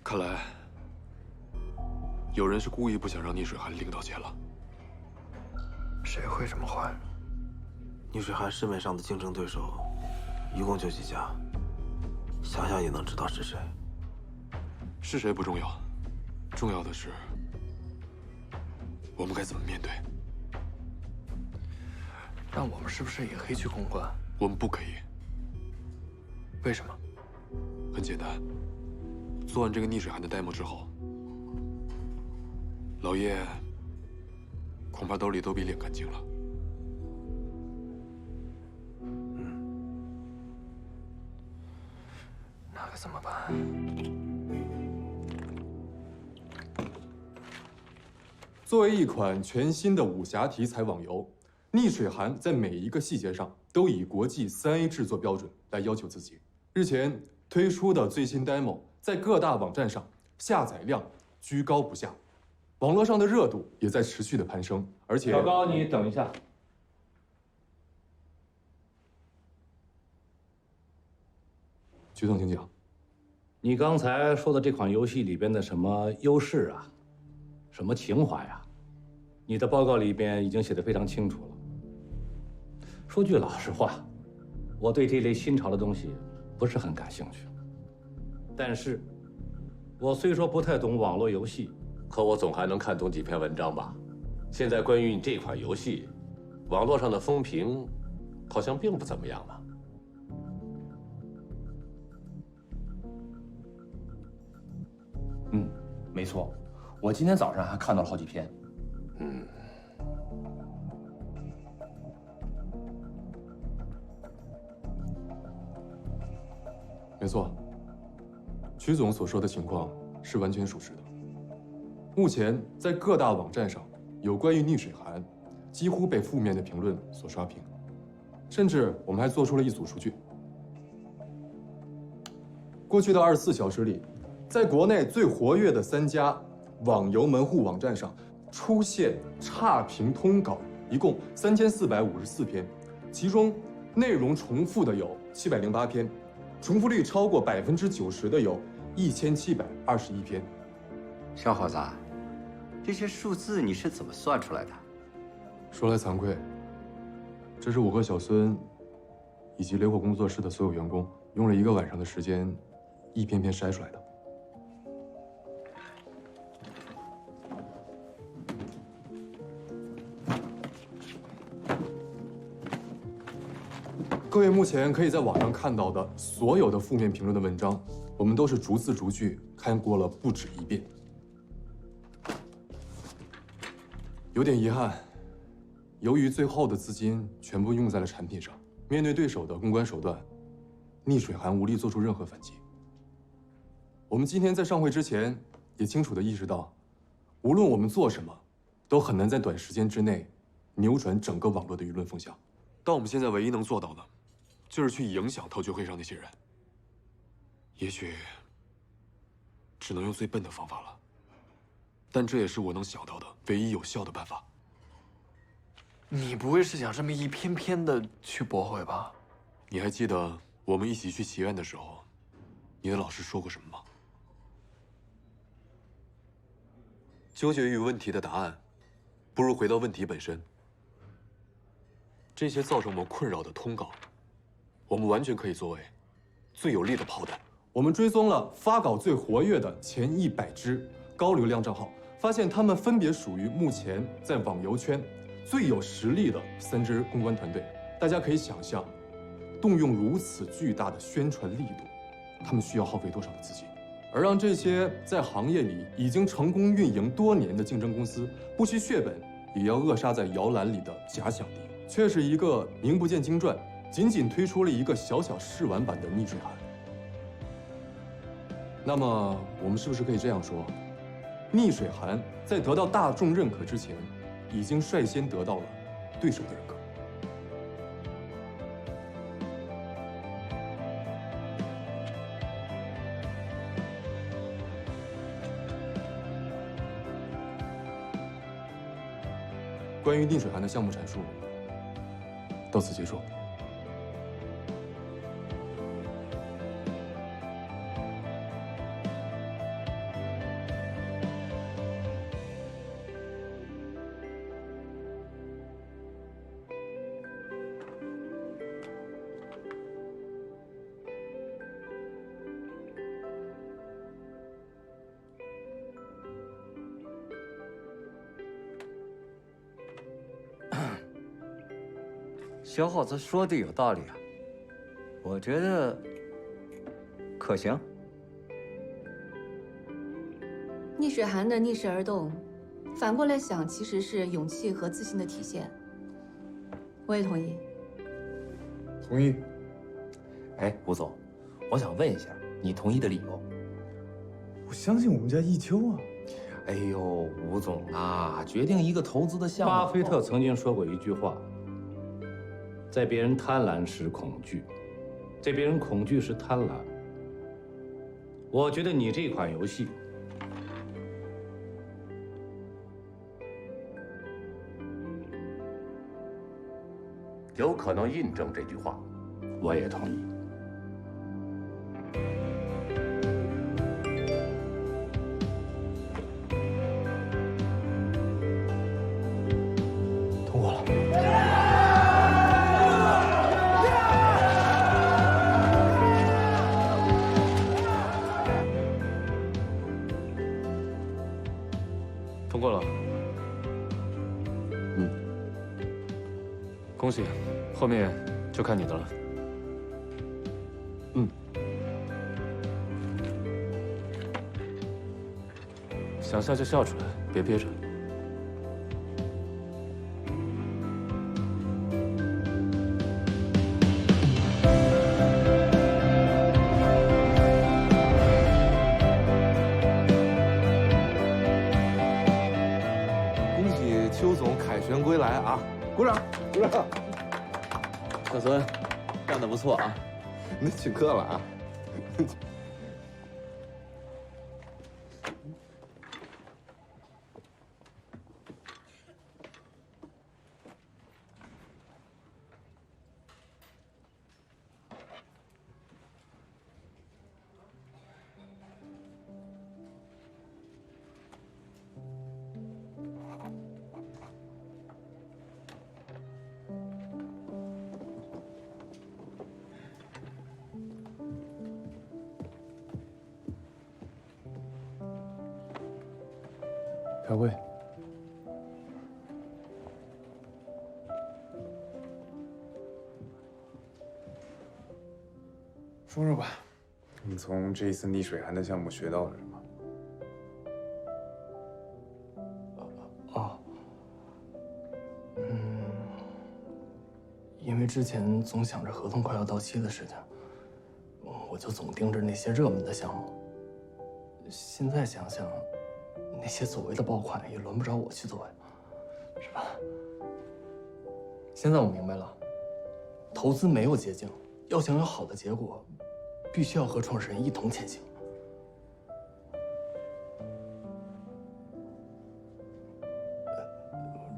看来有人是故意不想让逆水寒领到钱了。谁会这么坏？逆水寒市面上的竞争对手，一共就几家，想想也能知道是谁。是谁不重要，重要的是我们该怎么面对。那我们是不是也可以去公关？我们不可以。为什么？很简单，做完这个逆水寒的 demo 之后，老叶恐怕兜里都比脸干净了。那可怎么办？作为一款全新的武侠题材网游，逆水寒在每一个细节上都以国际3A 制作标准来要求自己。日前推出的最新 demo 在各大网站上下载量居高不下，网络上的热度也在持续的攀升，而且小高，你等一下。局总，请讲。你刚才说的这款游戏里边的什么优势啊，什么情怀啊，你的报告里边已经写得非常清楚了。说句老实话，我对这类新潮的东西不是很感兴趣。但是，我虽说不太懂网络游戏，可我总还能看懂几篇文章吧。现在关于你这款游戏，网络上的风评好像并不怎么样嘛。没错，我今天早上还看到了好几篇。没错，曲总所说的情况是完全属实的。目前在各大网站上，有关于逆水寒几乎被负面的评论所刷屏，甚至我们还做出了一组数据。过去的24小时里，在国内最活跃的3家网游门户网站上出现差评通稿，一共3454篇，其中内容重复的有708篇，重复率超过90%的有1721篇。小伙子，这些数字你是怎么算出来的？说来惭愧，这是我和小孙以及雷火工作室的所有员工用了1个晚上的时间，一篇篇筛出来的。各位目前可以在网上看到的所有的负面评论的文章，我们都是逐字逐句看过了不止1遍。有点遗憾，由于最后的资金全部用在了产品上，面对对手的公关手段，逆水寒无力做出任何反击。我们今天在上会之前也清楚地意识到，无论我们做什么，都很难在短时间之内扭转整个网络的舆论风向。但我们现在唯一能做到的，就是去影响陶聚会上那些人。也许只能用最笨的方法了，但这也是我能想到的唯一有效的办法。你不会是想这么一篇篇的去驳回吧？你还记得我们一起去祈愿的时候，你的老师说过什么吗？纠结于问题的答案，不如回到问题本身。这些造成我们困扰的通稿，我们完全可以作为最有力的炮弹。我们追踪了发稿最活跃的前100支高流量账号，发现他们分别属于目前在网游圈最有实力的3支公关团队。大家可以想象，动用如此巨大的宣传力度，他们需要耗费多少的资金？而让这些在行业里已经成功运营多年的竞争公司不惜血本，也要扼杀在摇篮里的假想敌，却是一个名不见经传，仅仅推出了一个小小试玩版的逆水寒。那么，我们是不是可以这样说，逆水寒在得到大众认可之前，已经率先得到了对手的认可？关于逆水寒的项目阐述到此结束。小伙子说的有道理啊，我觉得可行。逆水寒的逆势而动，反过来想，其实是勇气和自信的体现。我也同意。同意。哎，吴总，我想问一下，你同意的理由？我相信我们家一秋啊。哎呦，吴总啊，决定一个投资的项目，巴菲特曾经说过一句话：在别人贪婪时恐惧，在别人恐惧时贪婪。我觉得你这款游戏，有可能印证这句话。我也同意。通过了。通过了。恭喜，后面就看你的了。想笑就笑出来，别憋着。恭喜邱总凯旋归来啊！鼓掌，鼓掌！小孙，干得不错啊！那请客了啊！开会。说说吧，你从这一次逆水寒的项目学到了什么？因为之前总想着合同快要到期的事情，我就总盯着那些热门的项目。现在想想，那些所谓的爆款也轮不着我去做呀，是吧？现在我明白了，投资没有捷径，要想有好的结果，必须要和创始人一同前行。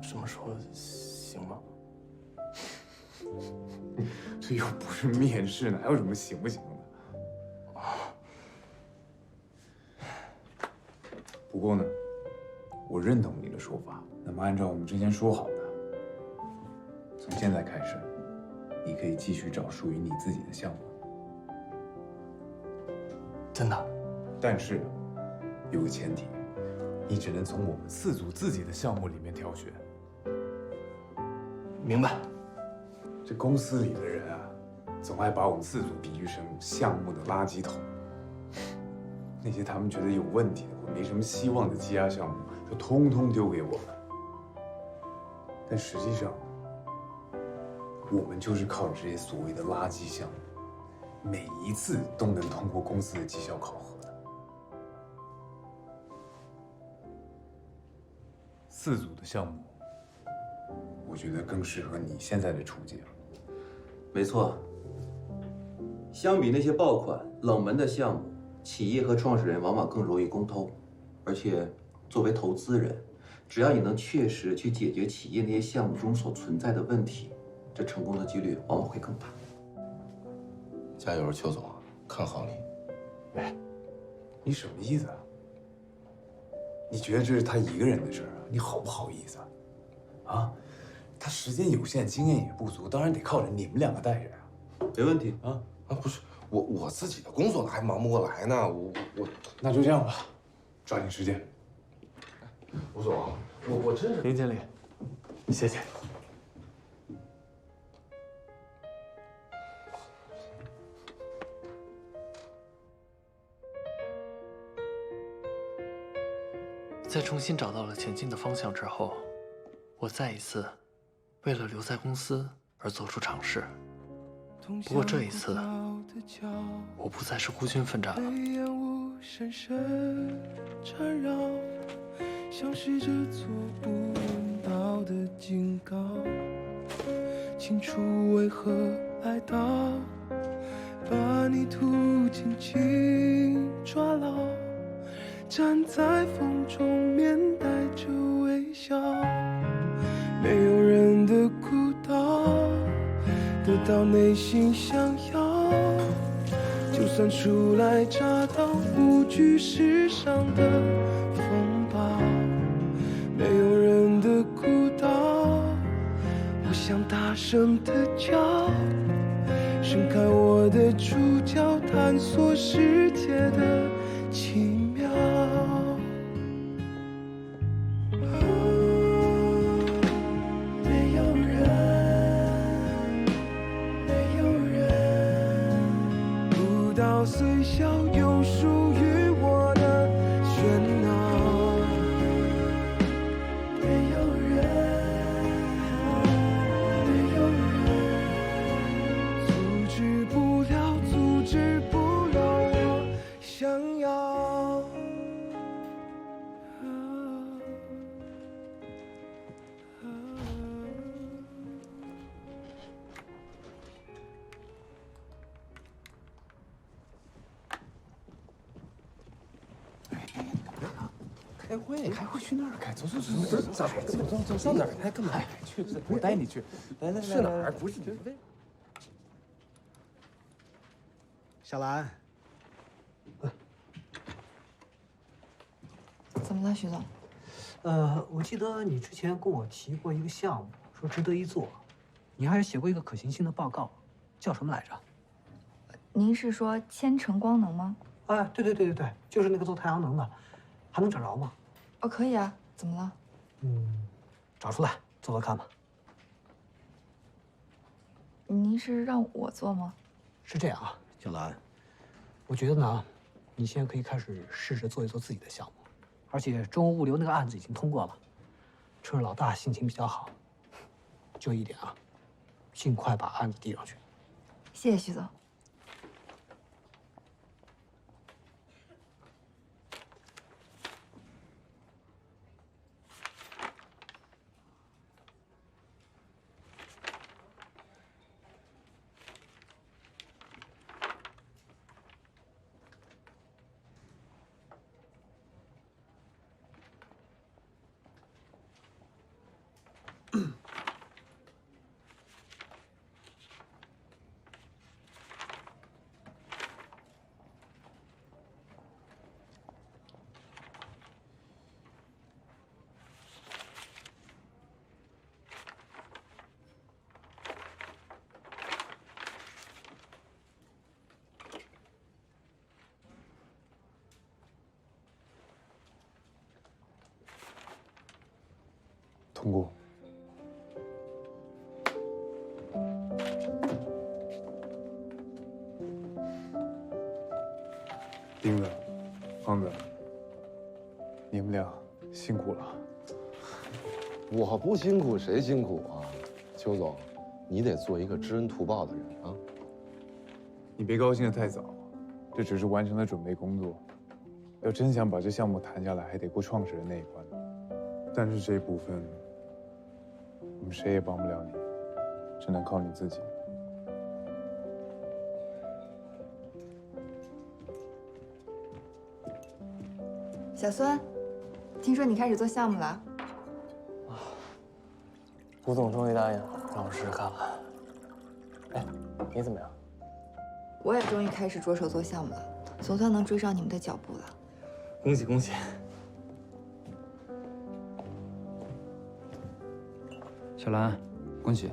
这么说行吗？这又不是面试，哪有什么行不行的？不过呢，我认同你的说法。那么按照我们之前说好的，从现在开始，你可以继续找属于你自己的项目。真的？但是有个前提，你只能从我们四组自己的项目里面挑选。明白。这公司里的人啊，总爱把我们四组比喻成项目的垃圾桶。那些他们觉得有问题的或没什么希望的积压项目，就通通丢给我们。但实际上，我们就是靠着这些所谓的垃圾项目，每一次都能通过公司的绩效考核的。四组的项目，我觉得更适合你现在的处境。没错，相比那些爆款、冷门的项目，企业和创始人往往更容易公投，而且作为投资人，只要你能确实去解决企业那些项目中所存在的问题，这成功的几率往往会更大。加油，邱总，看好你。哎，你什么意思啊？你觉得这是他一个人的事儿啊？你好不好意思啊？啊，他时间有限，经验也不足，当然得靠着你们两个带着呀。没问题啊，不是我自己的工作还忙不过来呢，我那就这样吧，抓紧时间。吴总，我真是林经理，谢谢。在重新找到了前进的方向之后，我再一次为了留在公司而做出尝试。不过这一次，我不再是孤军奋战了。深深缠绕，像是这做不到的警告。清楚为何爱到把你途紧紧抓牢，站在风中面带着微笑，没有人的孤岛，得到内心想要。就算初来乍到，不惧世上的风暴，没有人的孤岛，我想大声的叫，伸开我的触角，探索世界的奇妙。没有人，没有人，舞蹈虽小，有属于我的喧闹。没有人，没有人，阻止不了，阻止不了我想要。开会，开会去那儿开，走走走走走走走，上哪儿开？干嘛开？去，我带你去。来来，是哪儿？不是你问。小兰，怎么了，徐总？我记得你之前跟我提过一个项目，说值得一做，你还写过一个可行性的报告，叫什么来着？您是说千城光能吗？哎，对，就是那个做太阳能的，还能找着吗？哦，可以啊，怎么了？找出来做做看吧。您是让我做吗？是这样啊，小兰，我觉得呢，你现在可以开始试着做一做自己的项目，而且中欧物流那个案子已经通过了，趁着老大心情比较好，就一点啊，尽快把案子递上去。谢谢徐总。通过。钉子，胖子，你们俩辛苦了。我不辛苦谁辛苦啊？邱总，你得做一个知恩图报的人啊。你别高兴得太早，这只是完成了准备工作。要真想把这项目谈下来，还得过创始人那一关。但是这部分，我们谁也帮不了你，只能靠你自己。小孙，听说你开始做项目了？吴总终于答应让我试试看了。哎，你怎么样？我也终于开始着手做项目了，总算能追上你们的脚步了。恭喜恭喜！小兰，恭喜！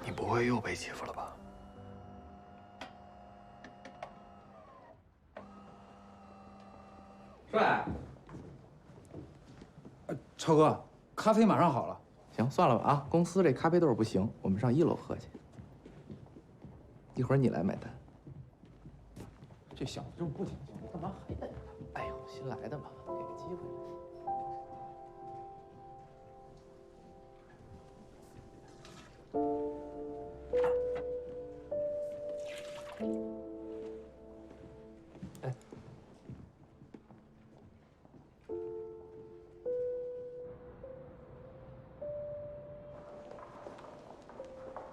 你不会又被欺负了吧？帅，超哥，咖啡马上好了。行，算了吧啊，公司这咖啡豆不行，我们上1楼喝去。一会儿你来买单。这小子这么不讲究，干嘛还等着他？哎呦，新来的嘛，给个机会。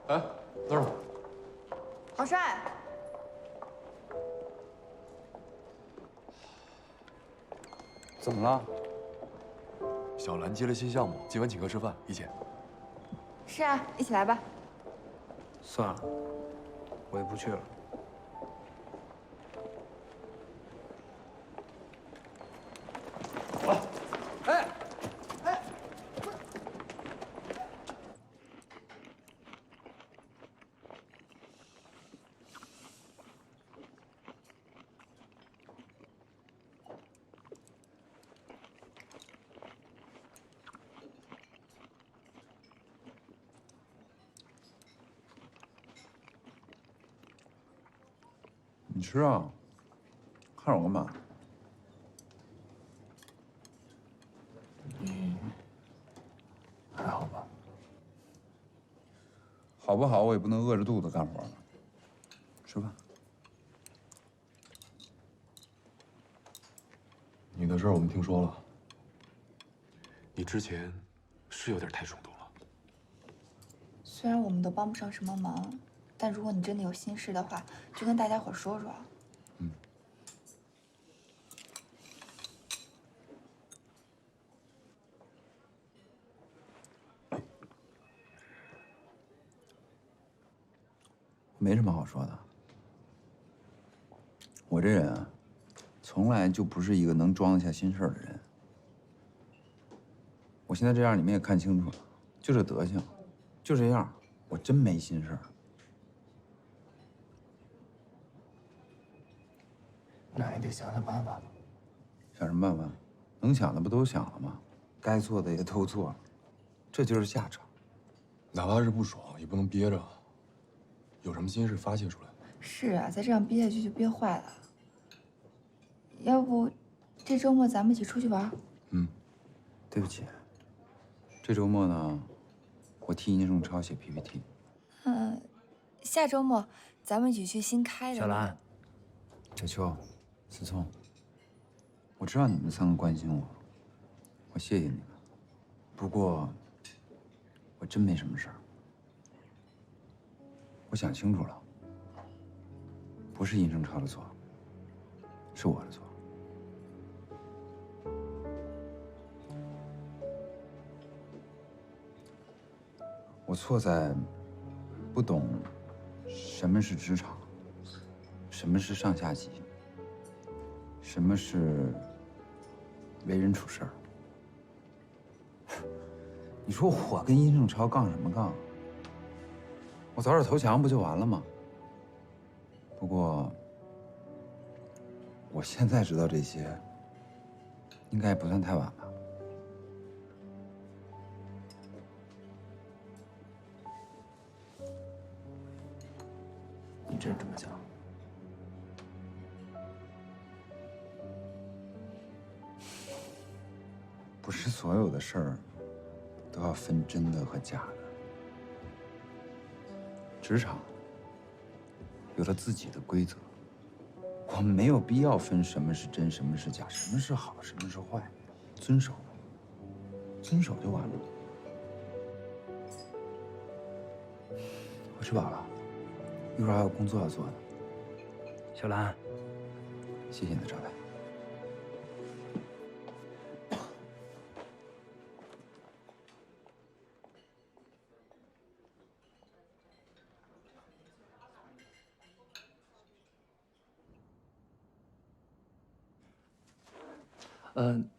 哎，那儿呢？郝帅，怎么了？小兰接了新项目，今晚请客吃饭，一起。是啊，一起来吧。算了，我也不去了。你吃啊，看着我干嘛？还好吧？好不好？我也不能饿着肚子干活。吃饭。你的事儿我们听说了，你之前是有点太冲动了。虽然我们都帮不上什么忙，但如果你真的有心事的话，就跟大家伙说说。没什么好说的。我这人啊，从来就不是一个能装得下心事儿的人。我现在这样，你们也看清楚了，就这德行，就这样，我真没心事儿。那也得想想办法。想什么办法？能想的不都想了吗？该做的也都做了，这就是下场。哪怕是不爽，也不能憋着。有什么心事发泄出来。是啊，再这样憋下去就憋坏了。要不，这周末咱们一起出去玩？对不起，这周末呢，我替殷仲超写 PPT。下周末咱们一起去新开的。小兰、小秋、思聪，我知道你们三个关心我，我谢谢你们。不过，我真没什么事儿。我想清楚了，不是殷正超的错，是我的错。我错在不懂什么是职场，什么是上下级，什么是为人处事儿。你说我跟殷正超杠什么杠？我早点投降不就完了吗？不过，我现在知道这些，应该也不算太晚吧。你真这么想？不是所有的事儿都要分真的和假的。职场有了自己的规则，我们没有必要分什么是真，什么是假，什么是好，什么是坏，遵守就完了。我吃饱了，一会儿还有工作要做呢。小兰，谢谢你的招待。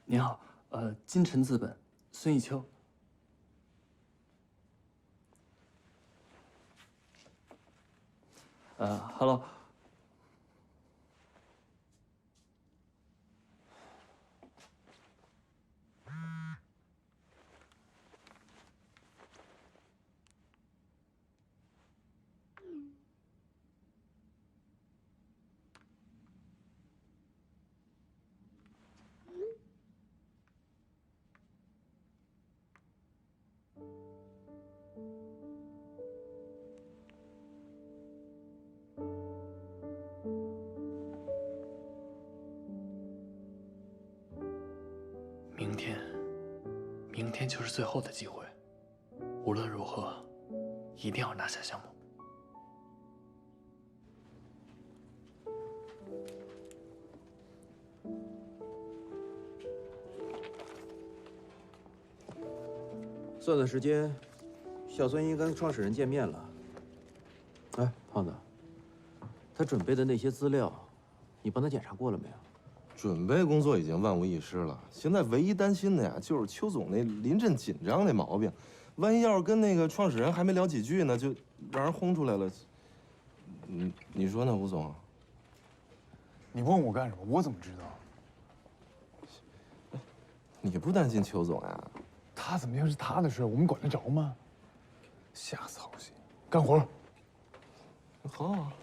您好，金晨资本，孙艺秋。Hello。明天就是最后的机会，无论如何，一定要拿下项目。算算时间，小孙应该跟创始人见面了。哎，胖子，他准备的那些资料，你帮他检查过了没有？准备工作已经万无一失了，现在唯一担心的呀，就是邱总那临阵紧张那毛病，万一要是跟那个创始人还没聊几句呢，就让人轰出来了。你说呢，吴总？你问我干什么？我怎么知道？你不担心邱总呀？他怎么样是他的事，我们管得着吗？下次好些，干活。好啊。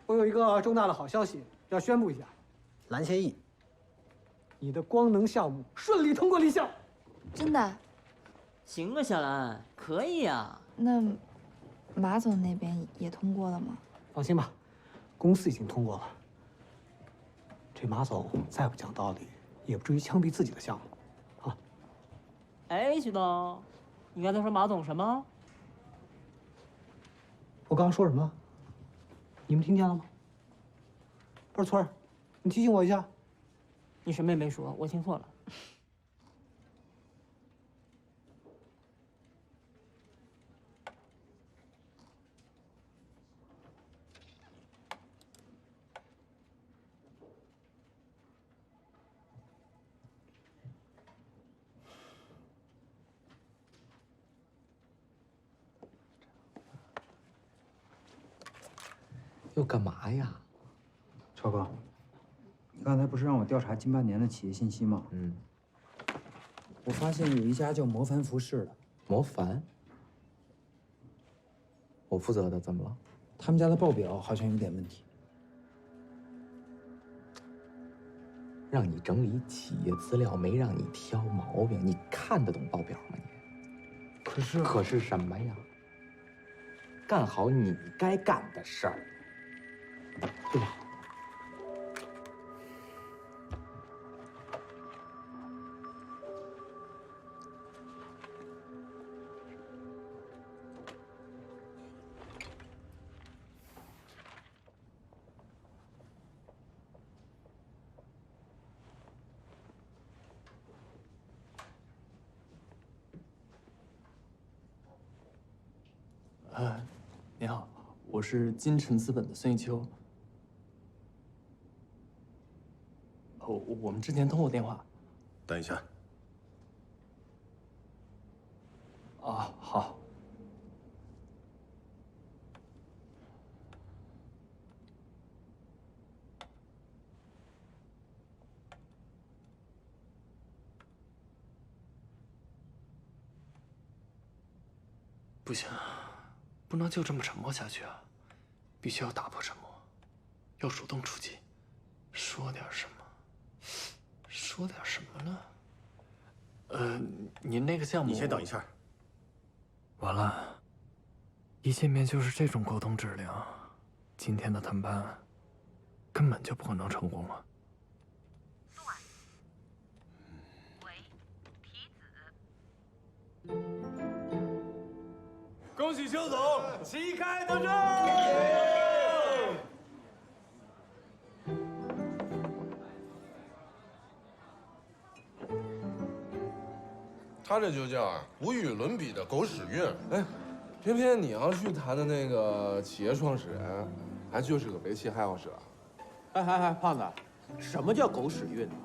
我有一个重大的好消息要宣布一下，蓝千亿，你的光能项目顺利通过立项。真的？行啊，小兰，可以呀。那马总那边也通过了吗？放心吧，公司已经通过了。这马总再不讲道理，也不至于枪毙自己的项目，啊？哎，徐东，你刚才说马总什么？我刚刚说什么？你们听见了吗？不是村儿，你提醒我一下。你什么也没说，我听错了。又干嘛呀？超哥，你刚才不是让我调查近半年的企业信息吗？我发现有一家叫魔凡服饰的。魔凡？我负责的，怎么了？他们家的报表好像有点问题。让你整理企业资料，没让你挑毛病，你看得懂报表吗？你？可是什么呀？干好你该干的事儿，对吧？你好，我是金城资本的孙一秋。我们之前通过电话。等一下。啊，好。不行。不能就这么沉默下去啊！必须要打破沉默，要主动出击，说点什么？说点什么呢？您那个项目……你先等一下。完了，一见面就是这种沟通质量，今天的谈判根本就不可能成功了。恭喜邱总旗开得胜！他这就叫无与伦比的狗屎运。哎，偏偏你要去谈的那个企业创始人，还就是个煤气爱好者。哎，胖子，什么叫狗屎运啊？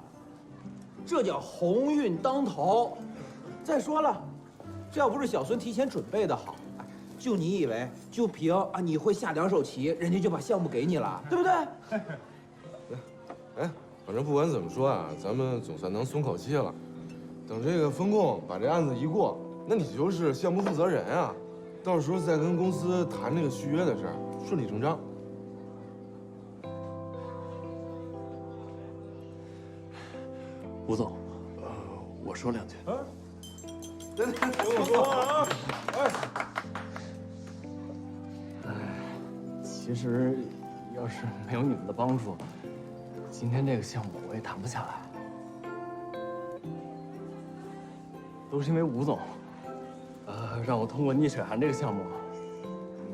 这叫鸿运当头。再说了，这要不是小孙提前准备的好，就你以为就凭你会下2手棋，人家就把项目给你了，对不对？哎，反正不管怎么说啊，咱们总算能松口气了。等这个风控把这案子一过，那你就是项目负责人啊，到时候再跟公司谈这个续约的事儿，顺理成章。吴总，我说2句。真的听我说话啊！其实要是没有你们的帮助，今天这个项目我也谈不下来。都是因为吴总，让我通过逆水寒这个项目，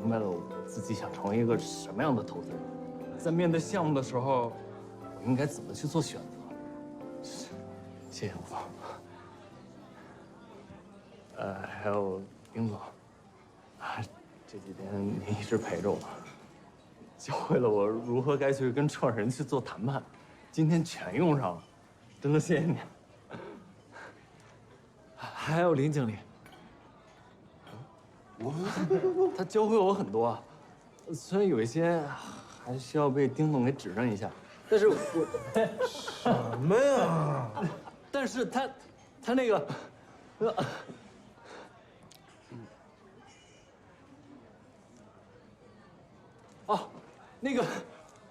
明白了我自己想成为一个什么样的投资人，在面对项目的时候，我应该怎么去做选择。谢谢吴总。还有丁总，这几天您一直陪着我，教会了我如何该去跟创始人去做谈判，今天全用上了，真的谢谢你。还有林经理，他教会我很多，虽然有一些还需要被丁总给指正一下，但是我什么呀？但是他那个，哦，那个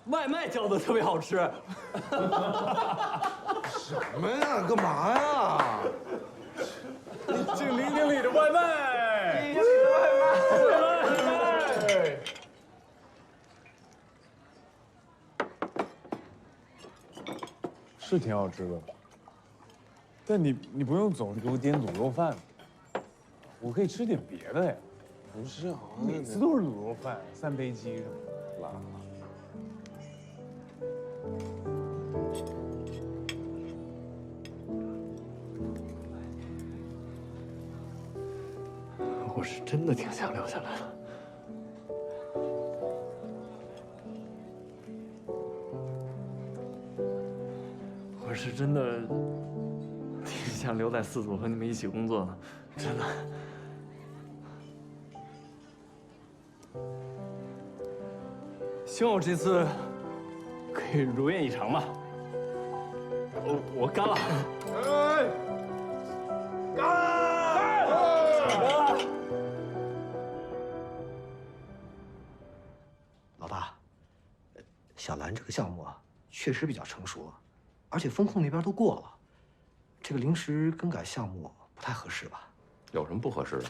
外卖叫的特别好吃。什么呀？干嘛呀？敬林经理的外卖。林经理的外卖。是挺好吃的，但你不用总是给我点卤肉饭，我可以吃点别的呀。不是啊，每次都是卤肉饭、三杯鸡什么的，辣。我是真的挺想留下来的。我是真的挺想留在四组和你们一起工作的，真的。希望我这次可以如愿以偿吧。我干了。老大，小兰这个项目啊，确实比较成熟，而且风控那边都过了，这个临时更改项目不太合适吧？有什么不合适的？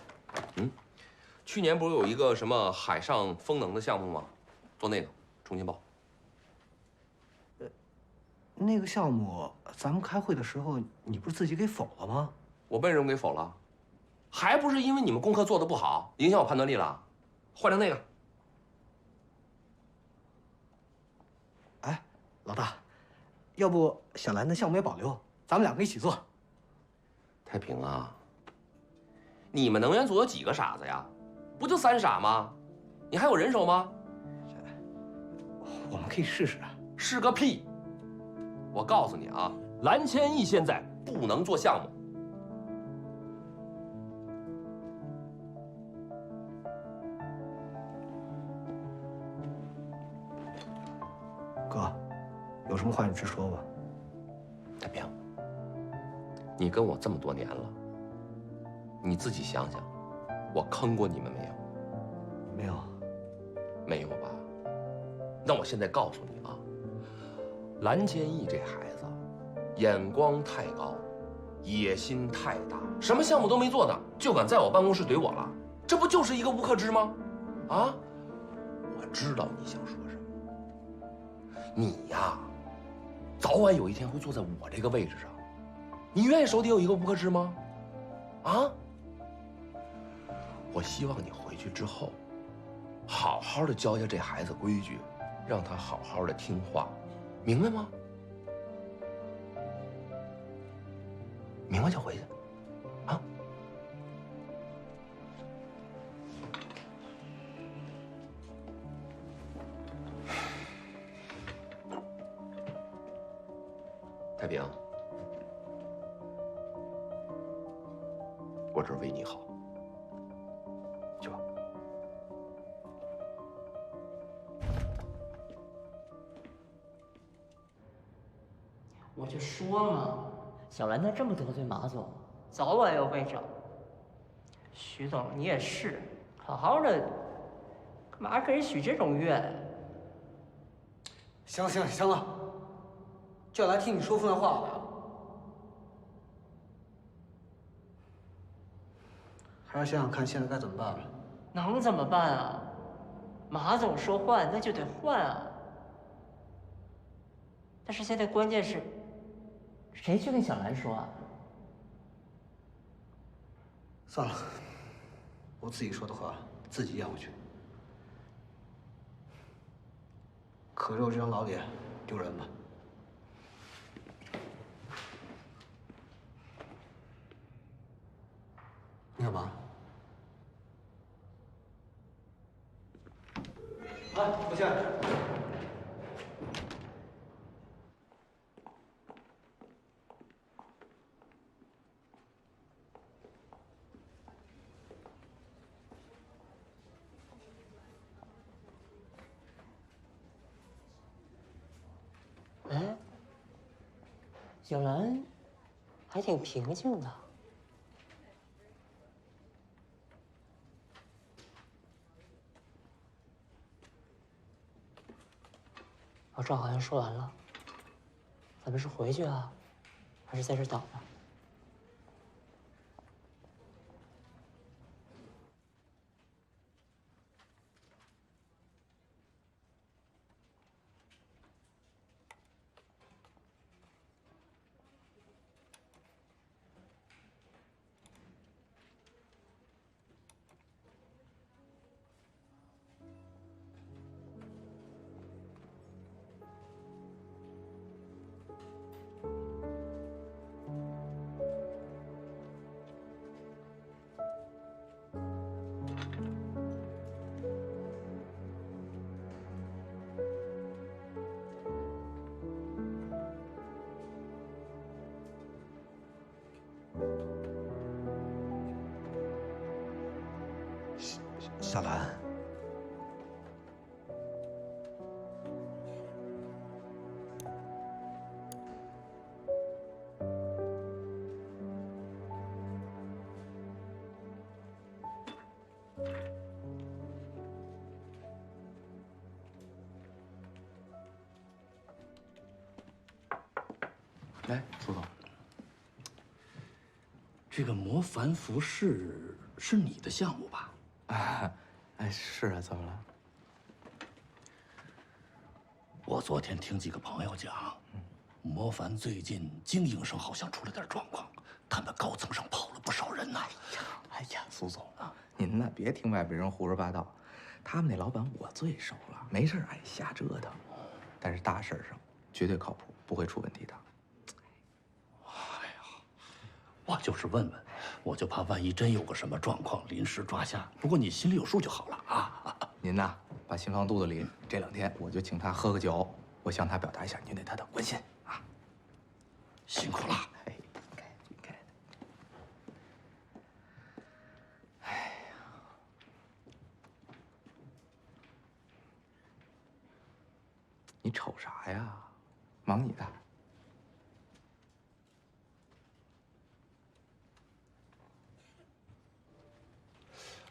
去年不是有一个什么海上风能的项目吗？做那个，重新报。那个项目咱们开会的时候，你不是自己给否了吗？我被人给否了，还不是因为你们功课做的不好，影响我判断力了。换成那个。哎，老大，要不小兰的项目也保留，咱们两个一起做。太平啊，你们能源组有几个傻子呀？不就3傻吗？你还有人手吗？我们可以试试。试个屁！我告诉你啊，蓝千亿现在不能做项目。哥，有什么话你直说吧。太平，你跟我这么多年了，你自己想想，我坑过你们没有？没有。没有吧？那我现在告诉你啊，蓝千亿这孩子，眼光太高，野心太大，什么项目都没做的，就敢在我办公室怼我了，这不就是一个吴克之吗？啊，我知道你想说什么，你呀，早晚有一天会坐在我这个位置上，你愿意手底有一个吴克之吗？啊？我希望你回去之后，好好的教教这孩子规矩，让他好好的听话，明白吗？明白就回去，啊？太平，我这是为你好。我就说嘛，小兰她这么得罪马总，早晚要被整。徐总，你也是，好好的，干嘛跟人许这种愿？行了，行了，就来听你说风凉话了。还是想想看现在该怎么办吧。能怎么办啊？马总说换，那就得换啊。但是现在关键是，谁去跟小兰说啊？算了，我自己说的话自己咽回去。可肉这张老脸，丢人吧？你干嘛？来，抱歉。哎，小兰还挺平静的。老赵好像说完了，咱们是回去啊，还是在这等着？小兰，来，苏总，这个魔凡服饰是你的项目吧？啊，哎，是啊，怎么了？我昨天听几个朋友讲，魔凡最近经营上好像出了点状况，他们高层上跑了不少人呐。哎呀，苏总啊，您呢别听外边人胡说八道，他们那老板我最熟了，没事爱瞎折腾，但是大事上绝对靠谱，不会出问题的。我就是问问，我就怕万一真有个什么状况，临时抓瞎。不过你心里有数就好了啊。您呐，把心放肚子里，这2天我就请他喝个酒，我向他表达一下您对他的关心啊。辛苦了。哎，应该的。哎呀，你瞅啥呀？忙你的。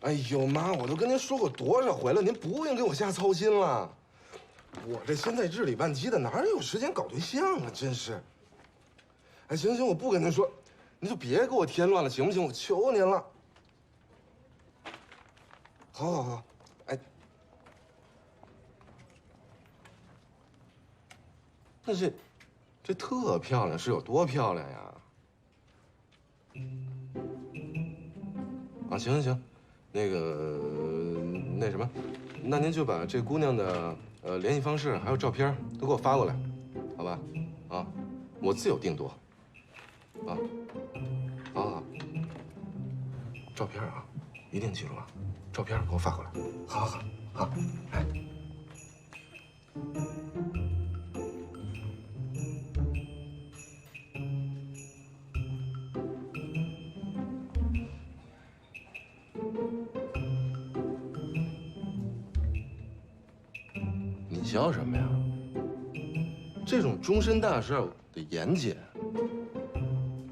哎呦妈！我都跟您说过多少回了，您不用给我瞎操心了。我这现在日理万机的，哪有时间搞对象啊？真是。哎，行行，我不跟您说，您就别给我添乱了，行不行？我求您了。好，好，好。哎，那这特漂亮，是有多漂亮呀？啊，行行行。那什么，那您就把这姑娘的联系方式还有照片都给我发过来，好吧？啊，我自有定夺。啊，好好。照片啊，一定记住啊，照片给我发过来。好好好，好，哎。你笑什么呀？这种终身大事得严谨。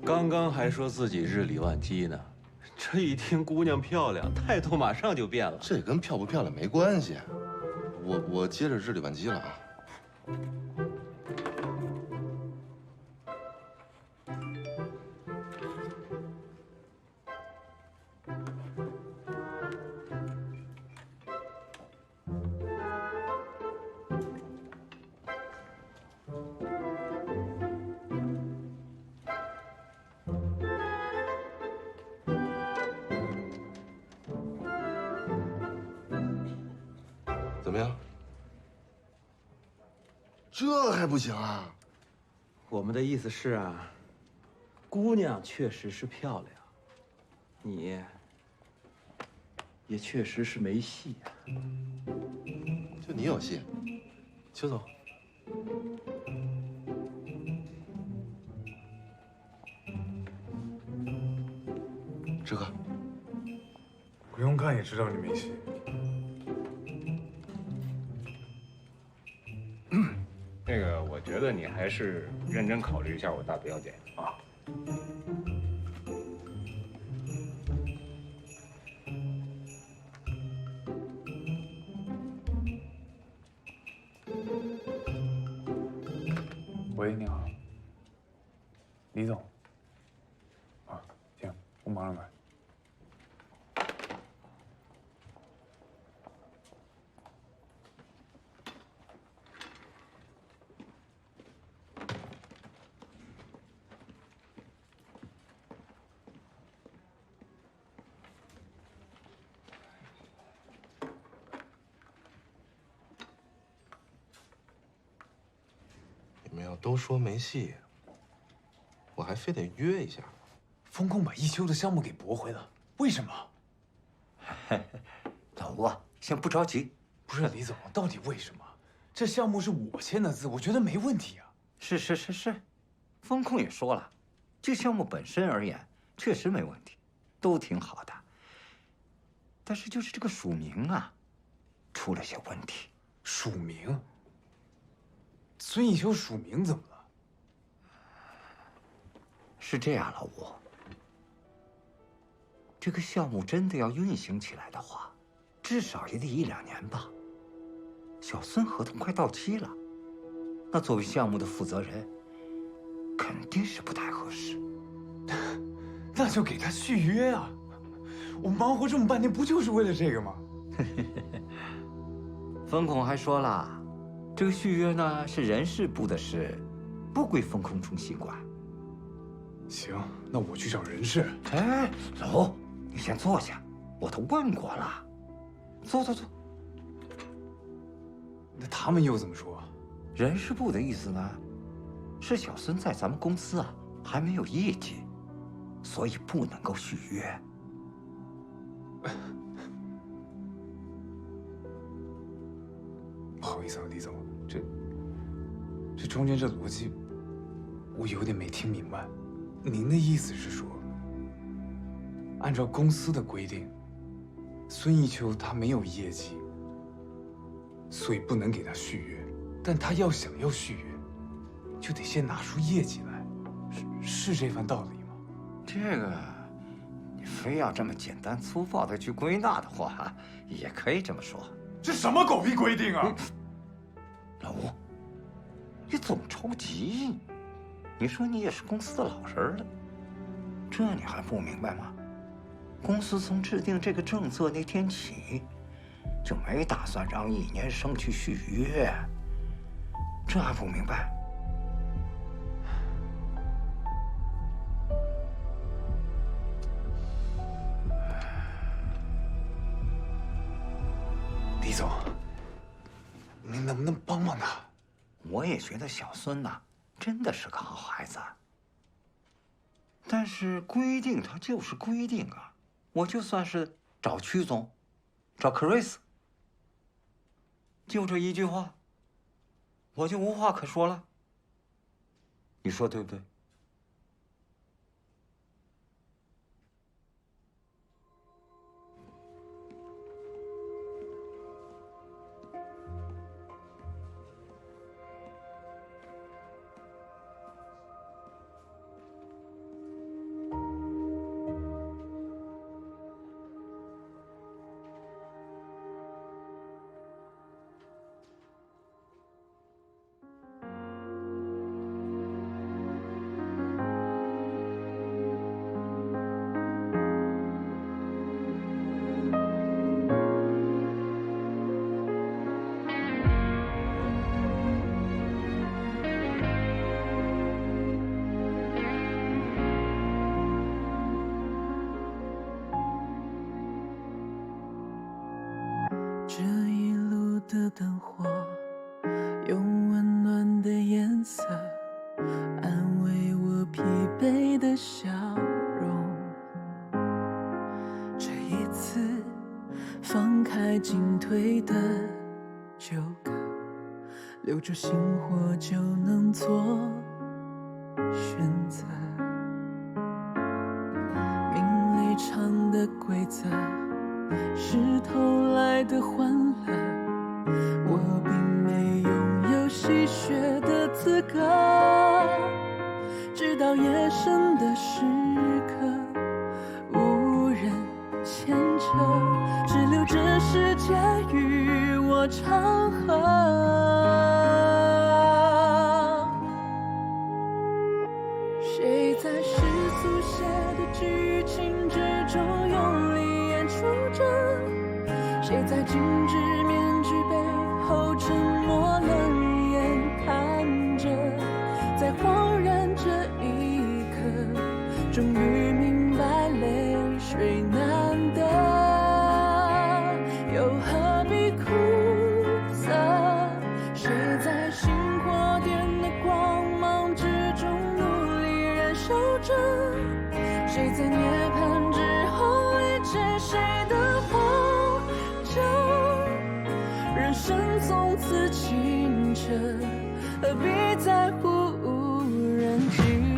刚刚还说自己日理万机呢，这一听姑娘漂亮，态度马上就变了。这跟漂不漂亮没关系。我接着日理万机了啊。么样？这还不行啊？我们的意思是啊，姑娘确实是漂亮，你也确实是没戏啊。就你有戏，邱总。志哥，不用看也知道你没戏。那个，我觉得你还是认真考虑一下我大表姐啊。喂，你好，李总。啊，行，我马上来。你们要都说没戏，我还非得约一下。风控把一休的项目给驳回了，为什么？老吴啊，先不着急。不是李总，到底为什么？这项目是我签的字，我觉得没问题啊。是，风控也说了，这项目本身而言确实没问题，都挺好的。但是就是这个署名啊，出了些问题。署名？孙一休署名怎么了？是这样，老吴，这个项目真的要运行起来的话，至少也得1、2年吧。小孙合同快到期了，那作为项目的负责人，肯定是不太合适。那就给他续约啊！我忙活这么半天，不就是为了这个吗？风控还说了，这个续约呢是人事部的事，不归风控中心管。行，那我去找人事。哎，老吴，你先坐下，我都问过了。坐。那他们又怎么说？人事部的意思呢，是小孙在咱们公司啊还没有业绩，所以不能够续约。不好意思啊，李总，这中间这逻辑，我有点没听明白。您的意思是说，按照公司的规定，孙一秋他没有业绩，所以不能给他续约。但他想要续约，就得先拿出业绩来，是这番道理吗？这个，你非要这么简单粗暴的去归纳的话，也可以这么说。这什么狗屁规定啊！老吴，你总着急。你说你也是公司的老人了，这你还不明白吗？公司从制定这个政策那天起，就没打算让1年生去续约，这还不明白？李总，您能不能帮帮他？我也觉得小孙呐，真的是个好孩子。但是规定它就是规定啊，我就算是找曲总，找克瑞斯，就这一句话，我就无话可说了。你说对不对？的灯火，用温暖的颜色安慰我疲惫的笑容。这一次放开进退的纠葛，留住星火就能做选择。名利场的规则是偷来的欢乐，我并没拥有戏谑的资格。直到夜深的时刻，无人牵扯，只留这世界与我长河。谁在世俗写的剧情之中用力演出着？谁在精致面具背后沉默冷眼看着？在恍然这一刻，终于明白泪水难得，又何必苦涩？谁在星火点的光芒之中努力燃烧着？谁在涅槃之后理解谁的活着？人生从此清澈，何必在乎无人记？